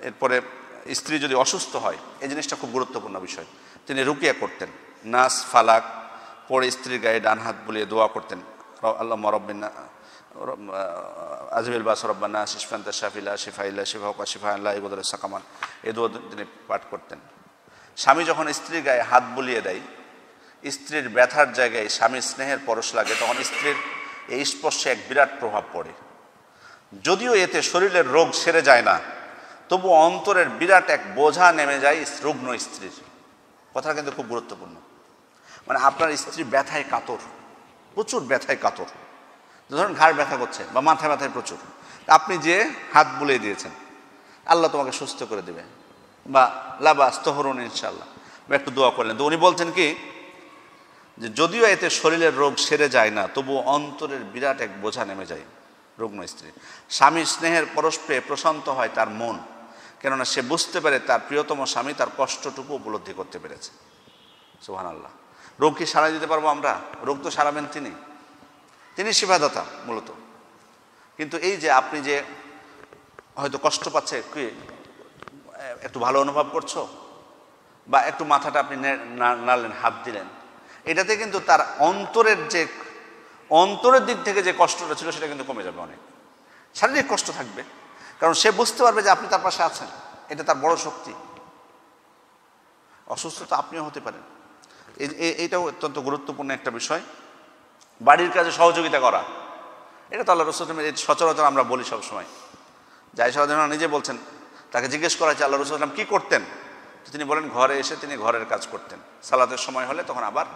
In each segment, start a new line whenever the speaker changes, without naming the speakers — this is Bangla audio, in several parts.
এরপরে স্ত্রী যদি অসুস্থ হয়, এই জিনিসটা খুব গুরুত্বপূর্ণ বিষয়, তিনি রুকিয়া করতেন, নাস ফালাক পরে স্ত্রীর গায়ে ডান হাত বুলিয়ে দোয়া করতেন, আল্লাহুম্মা রাব্বিনা আজমিল বাস রব্বানা শিফান্তা শাফিলা শিফাইলা শিফাউকা শিফাআল্লাহ ইবুদুর সাকামান, এই দোয়া তিনি পাঠ করতেন। স্বামী যখন স্ত্রীর গায়ে হাত বুলিয়ে দেয়, স্ত্রীর ব্যথার জায়গায় স্বামীর স্নেহের পরশ লাগে, তখন স্ত্রীর এই স্পর্শে এক বিরাট প্রভাব পড়ে। যদিও এতে শরীরের রোগ সেরে যায় না, তবু অন্তরের বিরাট এক বোঝা নেমে যায় রুগ্ন স্ত্রীর। কথা কিন্তু খুব গুরুত্বপূর্ণ। মানে আপনার স্ত্রী ব্যথায় কাতর, প্রচুর ব্যথায় কাতর, ধরুন ঘাড় ব্যথা করছে বা মাথায় ব্যথায় প্রচুর, আপনি যে হাত বুলিয়ে দিয়েছেন, আল্লাহ তোমাকে সুস্থ করে দেবে বা লাবাস তহরুন ইনশাআল্লাহ, বা একটু দোয়া করলেন, তো উনি বলছেন কি যে যদিও এতে শরীরের রোগ সেরে যায় না, তবু অন্তরের বিরাট এক বোঝা নেমে যায় রুগ্ন স্ত্রী। স্বামীর স্নেহের পরশ পেয়ে প্রশান্ত হয় তার মন, কেননা সে বুঝতে পারে তার প্রিয়তম স্বামী তার কষ্টটুকু উপলব্ধি করতে পেরেছে। সুবহানাল্লাহ। রোগ কি সারাই দিতে পারবো আমরা? রোগ তো সারাবেন তিনি শিফাদাতা মূলত। কিন্তু এই যে আপনি যে হয়তো কষ্ট পাচ্ছে, কি একটু ভালো অনুভব করছো, বা একটু মাথাটা আপনি নাড়লেন, হাত দিলেন, এটাতে কিন্তু তার অন্তরের দিক থেকে যে কষ্টটা ছিল সেটা কিন্তু কমে যাবে অনেক। শারীরিক কষ্ট থাকবে, কারণ সে বুঝতে পারবে যে আপনি তার পাশে আছেন, এটা তার বড় শক্তি। অসুস্থতা আপনিও হতে পারেন, এইটাও অত্যন্ত গুরুত্বপূর্ণ একটা বিষয়। বাড়ির কাজে সহযোগিতা করা, এটা তো আল্লাহ রাসূল সচরাচর আমরা বলি সবসময়। আয়েশা রাদিয়াল্লাহু আনহা নিজে বলছেন, তাকে জিজ্ঞেস করা হয়েছে আল্লাহ রাসূল সাল্লাল্লাহু আলাইহি ওয়াসাল্লাম কি করতেন, তো তিনি বলেন ঘরে এসে তিনি ঘরের কাজ করতেন, সালাতের সময় হলে তখন আবার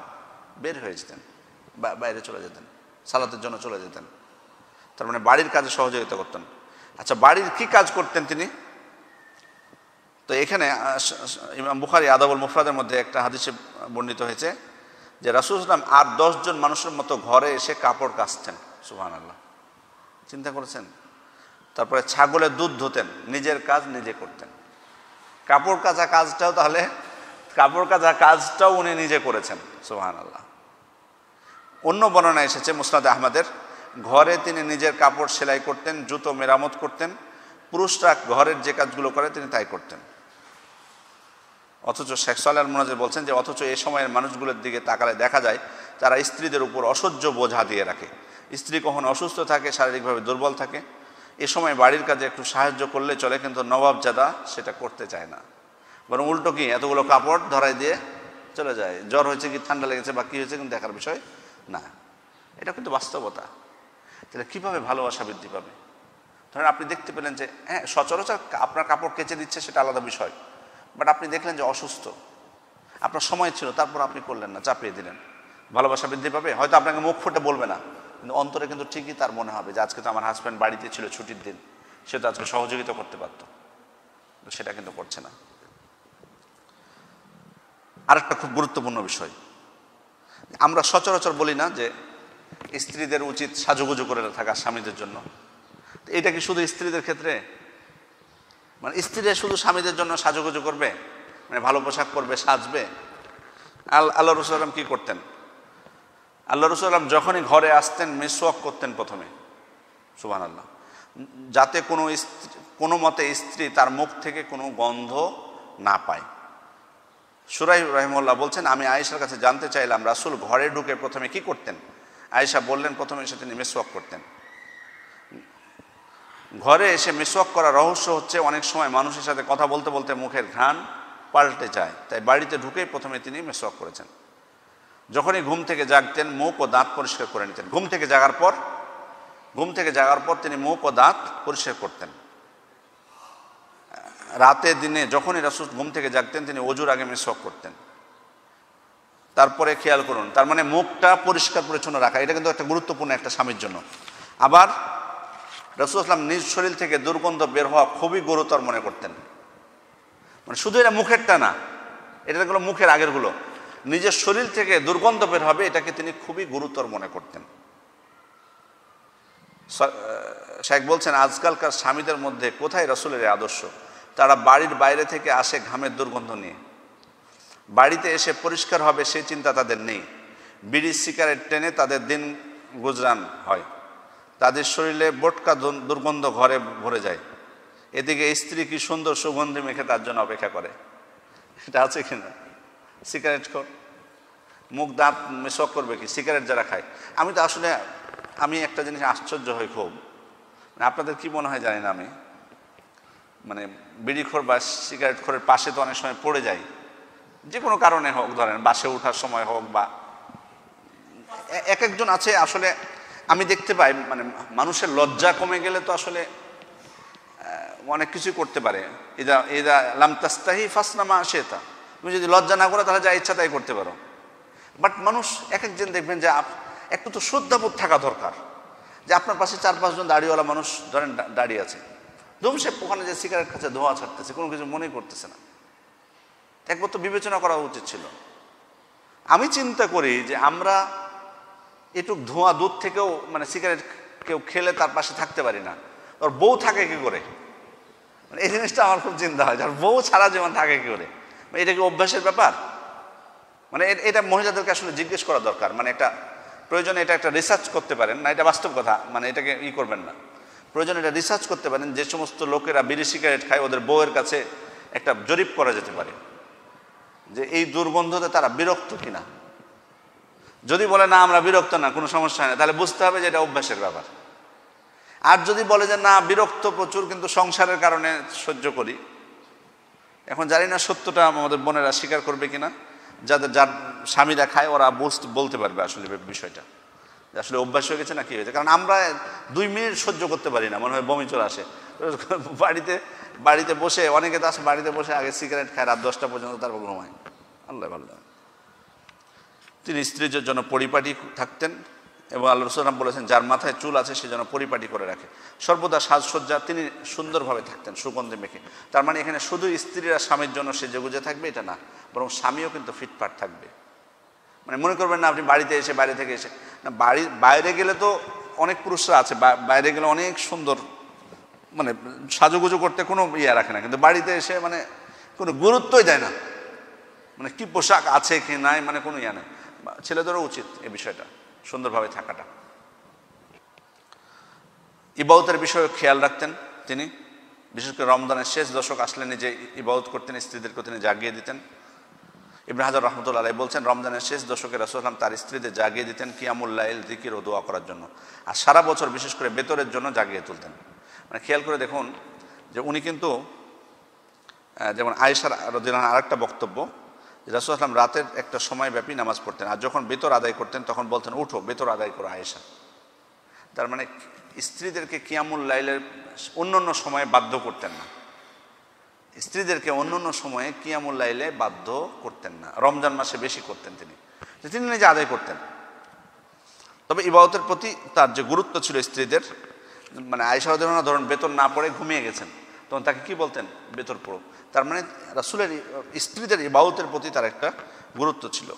বের হয়ে যেতেন, বাইরে চলে যেতেন, সালাতের জন্য চলে যেতেন। তার মানে বাড়ির কাজে সহযোগিতা করতেন। আচ্ছা, বাড়ির কি কাজ করতেন তিনি? তো এখানে ইমাম বুখারী আদাবুল মুফরাদের মধ্যে একটা হাদিসে বর্ণিত হয়েছে যে রাসূল সাল্লাল্লাহু আলাইহি ওয়াসাল্লাম 8-10 জন মানুষের মতো ঘরে এসে কাপড় কাচতেন। সুবহানাল্লাহ, চিন্তা করেছেন? তারপরে ছাগলের দুধ ধুতেন, নিজের কাজ নিজে করতেন। কাপড় কাচা কাজটাও উনি নিজে করেছেন। সুবহানাল্লাহ। অন্য বর্ণনা এসেছে মুসনাদে আহমদের, ঘরে তিনি নিজের কাপড় সেলাই করতেন, জুতো মেরামত করতেন, পুরুষরা ঘরের যে কাজগুলো করে তিনি তাই করতেন। অথচ শেখ সালেহ আল মুনাজ্জির বলছেন যে অথচ এই সময়ের মানুষগুলোর দিকে তাকালে দেখা যায় তারা স্ত্রীদের উপর অসহ্য বোঝা দিয়ে রাখে। স্ত্রী কখনো অসুস্থ থাকে, শারীরিকভাবে দুর্বল থাকে, এ সময় বাড়ির কাজে একটু সাহায্য করলে চলে, কিন্তু নবাবজাদা সেটা করতে চায় না, বরং উল্টো কি এতগুলো কাপড় ধরাই দিয়ে চলে যায়। জ্বর হয়েছে কি ঠান্ডা লেগেছে বা কী হয়েছে কিন্তু দেখার বিষয় না। এটা কিন্তু বাস্তবতা। তাহলে কীভাবে ভালোবাসা বৃদ্ধি পাবে? ধরেন আপনি দেখতে পেলেন যে হ্যাঁ সচরাচর আপনার কাপড় কেচে দিচ্ছে, সেটা আলাদা বিষয়, বাট আপনি দেখলেন যে অসুস্থ, আপনার সময় ছিল, তারপর আপনি করলেন না, চাপিয়ে দিলেন, ভালোবাসা বৃদ্ধি পাবে? হয়তো আপনাকে মুখ ফুটে বলবে না, কিন্তু অন্তরে কিন্তু ঠিকই তার মনে হবে যে আজকে তো আমার হাজব্যান্ড বাড়িতে ছিল, ছুটির দিন, সে তো আজকে সহযোগিতা করতে পারত, সেটা কিন্তু করছে না। আরেকটা খুব গুরুত্বপূর্ণ বিষয়, আমরা সচরাচর বলি না যে স্ত্রীদের উচিত সাজুগুজু করে থাকা স্বামীদের জন্য। এটা কি শুধু স্ত্রীদের ক্ষেত্রে? মানে স্ত্রীরা শুধু স্বামীদের জন্য সাজুগুজু করবে, মানে ভালো পোশাক পরবে, সাজবে? আল্লাহ রাসূল সাল্লাল্লাহু আলাইহি ওয়াসাল্লাম কি করতেন? আল্লাহ রাসূল সাল্লাল্লাহু আলাইহি ওয়াসাল্লাম যখনই ঘরে আসতেন মিসওয়াক করতেন প্রথমে। সুবহানাল্লাহ। যাতে কোনো মতে স্ত্রী তার মুখ থেকে কোনো গন্ধ না পায়। সুরাই রাহিমাহুল্লাহ বলছেন, আমি আয়েশার কাছে জানতে চাইলাম রাসূল ঘরে ঢুকে প্রথমে কি করতেন? আয়েশা বললেন প্রথমে এসে তিনি মিসওয়াক করতেন। ঘরে এসে মিসওয়াক করার রহস্য হচ্ছে অনেক সময় মানুষের সাথে কথা বলতে বলতে মুখের ঘ্রাণ পাল্টে যায়, তাই বাড়িতে ঢুকেই প্রথমে তিনি মিসওয়াক করেছেন। যখনই ঘুম থেকে জাগতেন মুখ ও দাঁত পরিষ্কার করে নিতেন। ঘুম থেকে জাগার পর তিনি মুখ ও দাঁত পরিষ্কার করতেন। রাতে দিনে যখনই রাসূল ঘুম থেকে জাগতেন তিনি ওযুর আগে মিসওয়াক করতেন। তারপরে খেয়াল করুন, তার মানে মুখটা পরিষ্কার পরিচ্ছন্ন রাখা, এটা কিন্তু একটা গুরুত্বপূর্ণ একটা স্বামীর জন্য। আবার রাসূল সাল্লাল্লাহু আলাইহি ওয়াসাল্লাম নিজ শরীর থেকে দুর্গন্ধ বের হওয়া খুবই গুরুতর মনে করতেন। মানে শুধু এটা মুখেরটা না, এটা হলো মুখের আগেরগুলো, নিজের শরীর থেকে দুর্গন্ধ বের হবে, এটাকে তিনি খুবই গুরুতর মনে করতেন। শেখ বলছেন, আজকালকার স্বামীদের মধ্যে কোথায় রাসূলের এই আদর্শ? তারা বাড়ির বাইরে থেকে আসে ঘামের দুর্গন্ধ নিয়ে, বাড়িতে এসে পরিষ্কার হবে সেই চিন্তা তাদের নেই। বিড়ি সিগারেট টেনে তাদের দিন গুজরান হয়। তাদের শরীরে বোটকা দুর্গন্ধ ঘরে ভরে যায়, এদিকে স্ত্রী কি সুন্দর সুগন্ধি মেখে তার জন্য অপেক্ষা করে। এটা আছে কিনা? সিগারেট খোর, মুখ দাঁত মেশক করবে কি সিগারেট যারা খায়। আমি একটা জিনিস আশ্চর্য হই খুব, আপনাদের কি মনে হয় জানি না, আমি বিড়িখোর বা সিগারেট খোরের পাশে তো অনেক সময় পড়ে যাই, যে কোনো কারণে হোক, ধরেন বাসে ওঠার সময় হোক, বা এক একজন আছে আসলে আমি দেখতে পাই মানুষের লজ্জা কমে গেলে তো আসলে অনেক কিছুই করতে পারে। ইদা লাম তাস্তাহি ফাসনা মা শিতা, তুমি যদি লজ্জা না করো তাহলে যা ইচ্ছা তাই করতে পারো। বাট মানুষ এক একজন দেখবেন যে একটু তো শ্রদ্ধাবোধ থাকা দরকার, যে আপনার পাশে 4-5 জন দাড়িওয়ালা মানুষ ধরেন দাঁড়িয়ে আছে, সে ওখানে যে সিগারেট খাচ্ছে, ধোঁয়া ছাড়তেছে, কোনো কিছু মনেই করতেছে না। একবার তো বিবেচনা করা উচিত ছিল। আমি চিন্তা করি যে আমরা এটুক ধোঁয়া দূর থেকেও সিগারেট কেউ খেলে তার পাশে থাকতে পারি না, ওর বউ থাকে কি করে? এই জিনিসটা আমার খুব চিন্তা হয়, যার বউ সারা জীবন থাকে কি করে? এটা কি অভ্যাসের ব্যাপার? এটা মহিলাদেরকে আসলে জিজ্ঞেস করা দরকার। একটা প্রয়োজনে এটা একটা রিসার্চ করতে পারেন না, এটা বাস্তব কথা, এটাকে করবেন না, প্রয়োজনে এটা রিসার্চ করতে পারেন। যে সমস্ত লোকেরা বিড়ি সিগারেট খায় ওদের বউয়ের কাছে একটা জরিপ করা যেতে পারে যে এই দুর্গন্ধতে তারা বিরক্ত কিনা। যদি বলে না আমরা বিরক্ত না, কোনো সমস্যা হয় না, তাহলে বুঝতে হবে যে এটা অভ্যাসের ব্যাপার। আর যদি বলে যে না বিরক্ত প্রচুর, কিন্তু সংসারের কারণে সহ্য করি, এখন জানি না সত্যটা আমাদের বোনেরা স্বীকার করবে কিনা, যার স্বামীরা খায় ওরা বলতে পারবে আসলে বিষয়টা, আসলে অভ্যাস হয়ে গেছে না কি হয়েছে। কারণ আমরা 2 মিনিট সহ্য করতে পারি না, মনে হয় বমি চলে আসে। বাড়িতে বসে অনেকে তো আসে, বাড়িতে বসে আগে সিগারেট খায় রাত 10টা পর্যন্ত, তারপর ঘুমায়। আল্লাহ ভালো। তিনি স্ত্রীর জন্য পরিপাটি থাকতেন এবং আল্লাহ রাসূল বলেছেন যার মাথায় চুল আছে সে যেন পরিপাটি করে রাখে। সর্বদা সাজসজ্জা তিনি সুন্দরভাবে থাকতেন, সুগন্ধি মেখে। তার এখানে শুধু স্ত্রীরা স্বামীর জন্য সেজে গুজে থাকবে এটা না, বরং স্বামীও কিন্তু ফিটফাট থাকবে। মনে করবেন না আপনি বাড়িতে এসে, বাইরে থেকে এসে, না বাইরে গেলে তো অনেক পুরুষরা আছে, বাইরে গেলে অনেক সুন্দর সাজুগুজু করতে কোনো রাখে না, কিন্তু বাড়িতে এসে কোনো গুরুত্বই দেয় না, কি পোশাক আছে কি নাই, কোনো নেই। ছেলেদেরও উচিত এই বিষয়টা, সুন্দরভাবে থাকাটা। ইবাদতের বিষয়ে খেয়াল রাখতেন তিনি, বিশেষ করে রমজানের শেষ দশক আসলে যে ইবাদত করতেন, স্ত্রীদেরকে তিনি জাগিয়ে দিতেন। ইবনে হাজার রাহমাতুল্লাহ আলাইহি বলছেন রামজানের শেষ দশকে রাসূল সাল্লাল্লাহু আলাইহি ওয়াসাল্লাম তার স্ত্রীদের জাগিয়ে দিতেন কিয়ামুল লাইল, জিকির ও দোয়া করার জন্য, আর সারা বছর বিশেষ করে বেতরের জন্য জাগিয়ে তুলতেন। খেয়াল করে দেখুন যে উনি কিন্তু, যেমন আয়েশা রাদিয়াল্লাহু আনহা আরেকটা বক্তব্য, রাসূল সাল্লাল্লাহু আলাইহি ওয়াসাল্লাম রাতের একটা সময় ব্যাপী নামাজ পড়তেন, আর যখন বেতর আদায় করতেন তখন বলতেন উঠো বেতর আদায় করো আয়েশা। তার স্ত্রীদেরকে কিয়ামুল লাইলের অন্য সময়ে বাধ্য করতেন না, স্ত্রীদেরকে অন্য সময়ে কিয়ামুল লাইলে বাধ্য করতেন না, রমজান মাসে বেশি করতেন তিনি নিজে আদায় করতেন। তবে ইবাদতের প্রতি তার যে গুরুত্ব ছিল স্ত্রীদের, আয়েশা রাদিয়াল্লাহু আনহা ধরুন বেতন না পড়ে ঘুমিয়ে গেছেন, তখন তাকে কি বলতেন? বেতর পড়ো। তার রাসূলের স্ত্রীদের ইবাদতের প্রতি তার একটা গুরুত্ব ছিল।